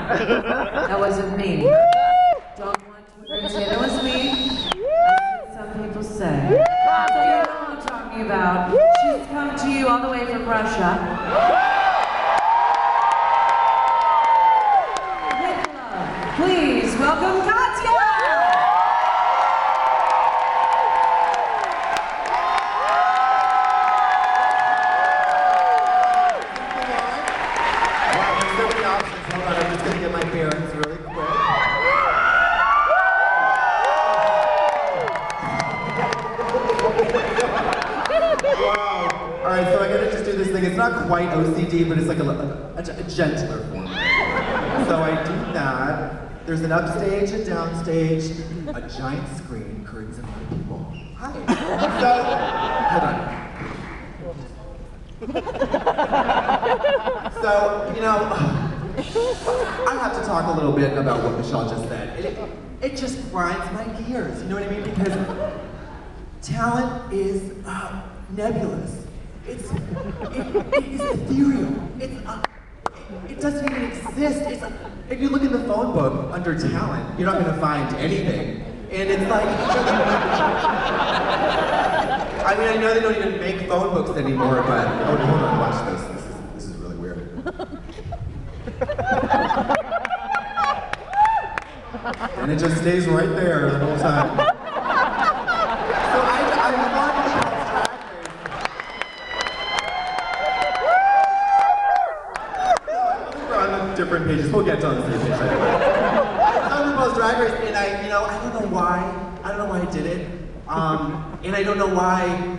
That wasn't me. Don't want Twitter to say that was me. That's what some people say. So you know what I'm talking about. She's come to you all the way from Russia. With love, please welcome Katya! Alright, so I gotta just do this thing. It's not quite OCD, but it's like a gentler form. So I do that. There's an upstage, a downstage, a giant screen, curtains, and a lot of people. Hi. So, hold on. So, you know, I have to talk a little bit about what Michelle just said. It just grinds my gears, you know what I mean? Because talent is nebulous. It's ethereal. It doesn't even exist. If you look in the phone book under talent, you're not going to find anything. And it's like, I mean, I know they don't even make phone books anymore, but hold on, watch this. This is really weird. And it just stays right there the whole time. So I love different pages. We'll get to on the same page. I love RuPaul's Drag Race, and I don't know why I did it. And I don't know why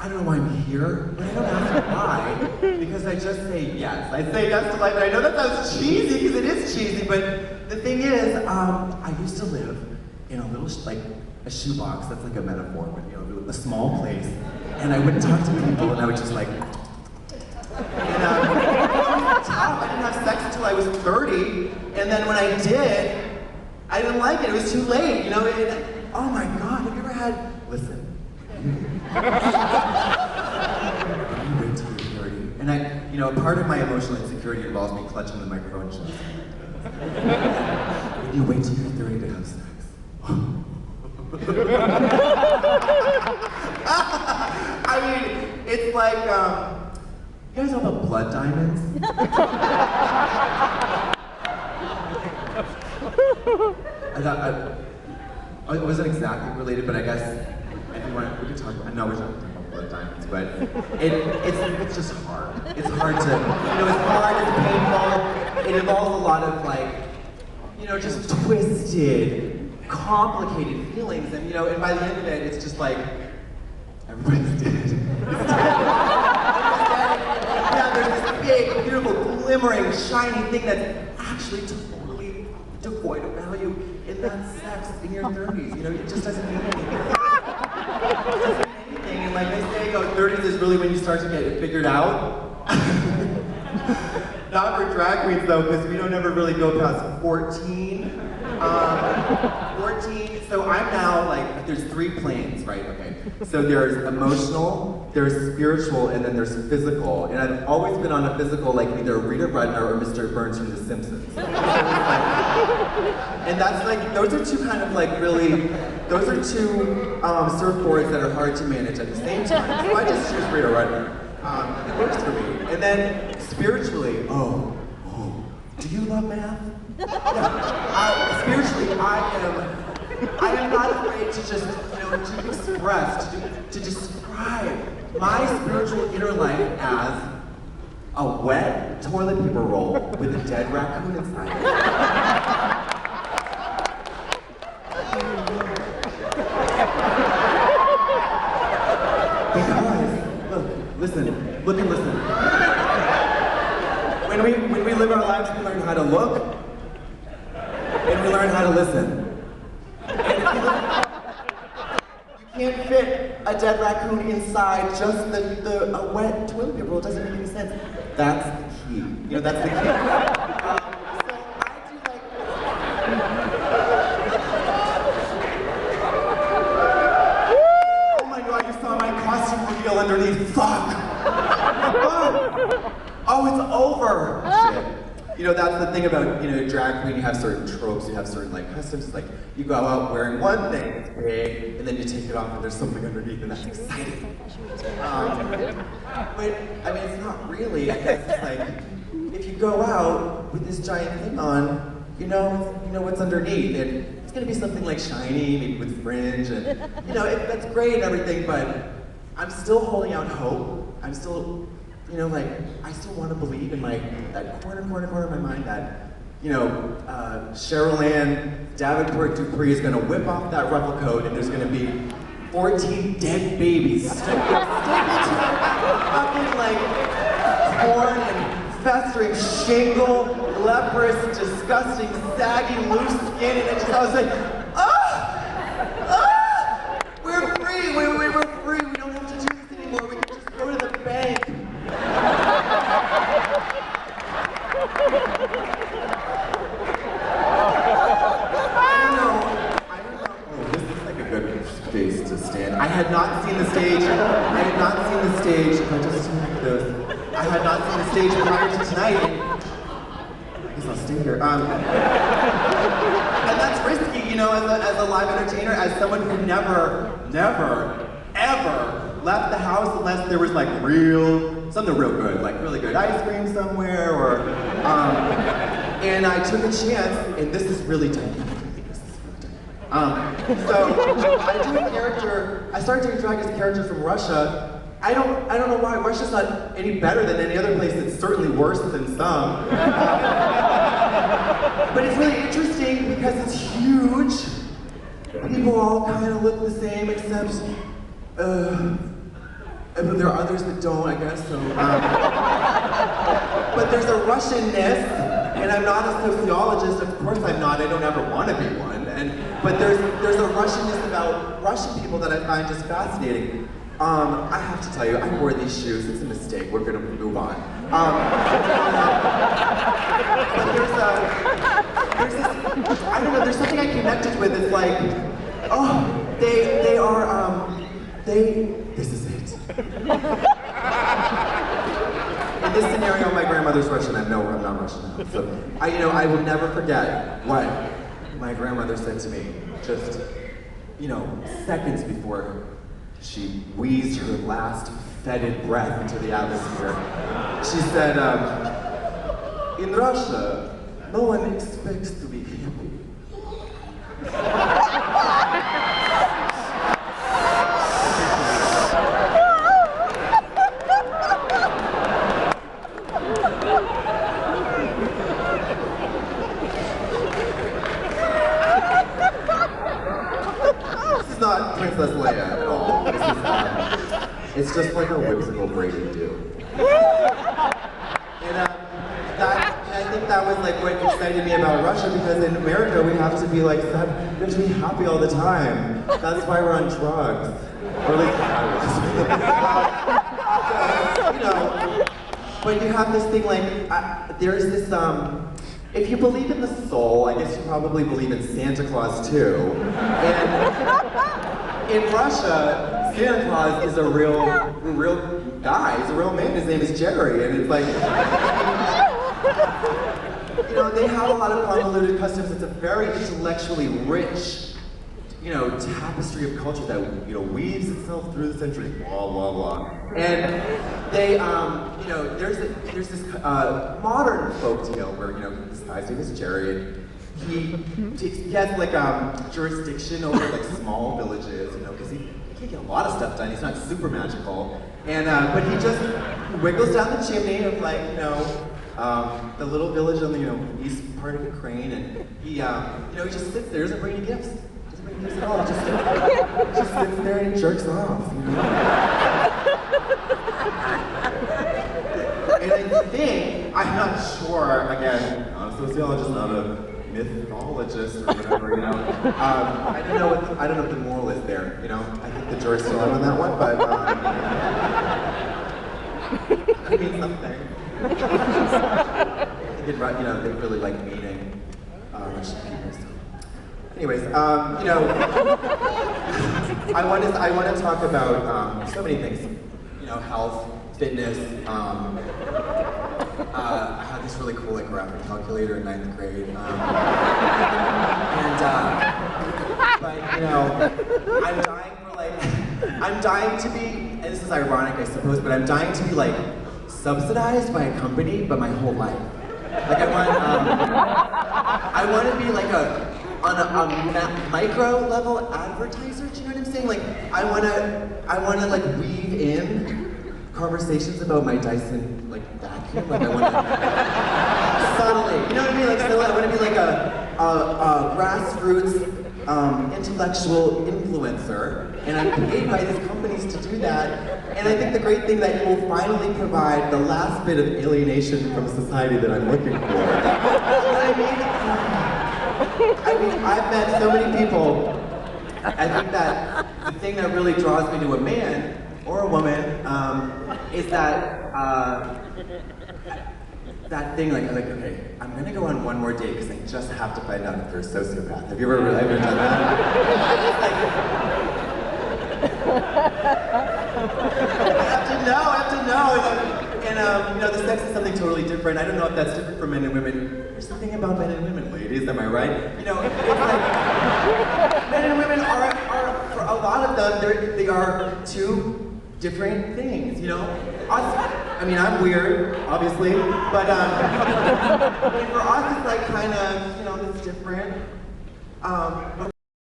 I'm here, but I don't ask why, because I just say yes. I say yes to life, and I know that sounds cheesy, because it is cheesy, but the thing is, I used to live in a little, like, a shoebox, that's like a metaphor, but you know, a small place, and I wouldn't talk to people, and I would just like, and I didn't have sex until I was 30, and then when I did, I didn't like it. It was too late, you know. Oh my God, have you ever had? Listen. You wait till you're 30, and part of my emotional insecurity involves me clutching the microphone and shit. You wait till you're 30 to have sex. I mean, it's like, you guys know about blood diamonds? It wasn't exactly related, but I guess if you want, we could talk. I know we're not talking about blood diamonds, but it's just hard. It's hard to, it's hard. It's painful. It involves a lot of just twisted, complicated feelings, and and by the end of it, it's just like everybody's dead. Yeah, there's this big, beautiful, glimmering, shiny thing that's actually totally devoid of value, and that's sex in your 30s. It just doesn't mean anything. It doesn't mean anything, and like they say, 30s is really when you start to get it figured out. Not for drag queens though, because we don't ever really go past 14. 14, so I'm now there's 3 planes, right? Okay. So there's emotional, there's spiritual, and then there's physical. And I've always been on a physical like either Rita Rudner or Mr. Burns from The Simpsons. And that's those are two kind of those are two surfboards that are hard to manage at the same time. So I just choose Rita Rudner. It works for me. And then spiritually, do you love math? Yeah. Spiritually, I am not afraid to just, to express, to describe my spiritual inner life as a wet toilet paper roll with a dead raccoon inside it. Because, listen. When we live our lives, we learn how to look, and we learn how to listen. And if you can't fit a dead raccoon inside just a wet toilet paper roll. It doesn't make any sense. That's the key. That's the key. So I do oh my God, you saw my costume reveal underneath. Fuck! Oh, it's over. Shit. you know, that's the thing about, you know, drag queen, you have certain tropes, you have certain like customs, it's like you go out wearing one thing, it's big, and then you take it off and there's something underneath and that's exciting. But, I mean, it's not really, I guess it's like, if you go out with this giant thing on, you know what's underneath, and it's gonna be something like shiny, maybe with fringe, and you know, that's great and everything, but I'm still holding out hope. I'm still, you know, like, I still want to believe in that corner of my mind that, you know, Cheryl Ann Davenport Dupree is gonna whip off that ruffle coat and there's gonna be 14 dead babies stapled to fucking like torn and festering shingle, leprous, disgusting, saggy, loose skin, and it just, I was like, we're free, we're free, we don't have to do this anymore, we can just go to the bank. I don't know, oh, this is like a good space to stand. I had not seen the stage, if I just like this. I had not seen the stage prior to tonight, and I guess I'll stay here. And that's risky, you know, as a live entertainer, as someone who never, ever left the house unless there was like something real good, like really good ice cream somewhere, or, and I took a chance, and this is really tough. So I started doing drag as a character from Russia. I don't know why. Russia's not any better than any other place. It's certainly worse than some. But it's really interesting because it's huge. People all kind of look the same, except but there are others that don't, I guess. So, but there's a Russianness, and I'm not a sociologist. Of course, I'm not. I don't ever want to be one. But there's a Russianness about Russian people that I find just fascinating. I have to tell you, I wore these shoes. It's a mistake. We're gonna move on. But there's this, I don't know, there's something I connected with. It's like, oh, they are, this is it. In this scenario, my grandmother's Russian. I'm not Russian now. So, I will never forget what my grandmother said to me just, seconds before she wheezed her last fetid breath into the atmosphere. She said, in Russia, no one expects to be happy. This is not Princess Leia at all. It's just like a whimsical braided do. And I think that was like what excited me about Russia, because in America we have to be like, we have to be happy all the time. That's why we're on drugs. Or at least I was. But you have this thing like, there's this, if you believe in the soul, I guess you probably believe in Santa Claus too. And in Russia, Santa Claus is a real guy. He's a real man. His name is Jerry, and it's like, they have a lot of convoluted customs. It's a very intellectually rich, tapestry of culture that, weaves itself through the centuries. Blah blah blah. And they, there's this modern folktale where this guy's name is Jerry, and he has like jurisdiction over like small villages, because he can't get a lot of stuff done. He's not super magical, and but he just wiggles down the chimney of like the little village on the east part of Ukraine, and he just sits there, doesn't bring any gifts. Doesn't bring gifts at all. Just sits there and jerks off. And I think, I'm not sure, again, I'm a sociologist, not a mythologist or whatever, I don't know what the moral is there, I think the jury's still out on that one, but, could mean something. I think they really like meeting, Russian people, so. Anyways, I want to talk about, so many things, health, fitness, I have this really cool like graphic calculator in 9th grade. But you know, I'm dying to be, and this is ironic I suppose, but I'm dying to be like subsidized by a company, but my whole life. Like I want to be like on a micro level advertiser. Do you know what I'm saying? Like I want to like weave in conversations about my Dyson like vacuum. Like I want to subtly, you know what I mean? Like subtly, I want to be like a grassroots intellectual influencer, and I'm paid by these companies to do that. And I think the great thing that you will finally provide the last bit of alienation from society that I'm looking for. I mean, I've met so many people. I think that the thing that really draws me to a man or a woman is that that thing like okay, I'm gonna go on one more date because I just have to find out if they're a sociopath. Have you ever done that? I have to know. And you know, the sex is something totally different. I don't know if that's different for men and women. There's something about men and women, ladies. Am I right? You know, it's like men and women are for a lot of them, they are two different things. You know, I mean, I'm weird, obviously, but for us, it's like kind of, you know, it's different. But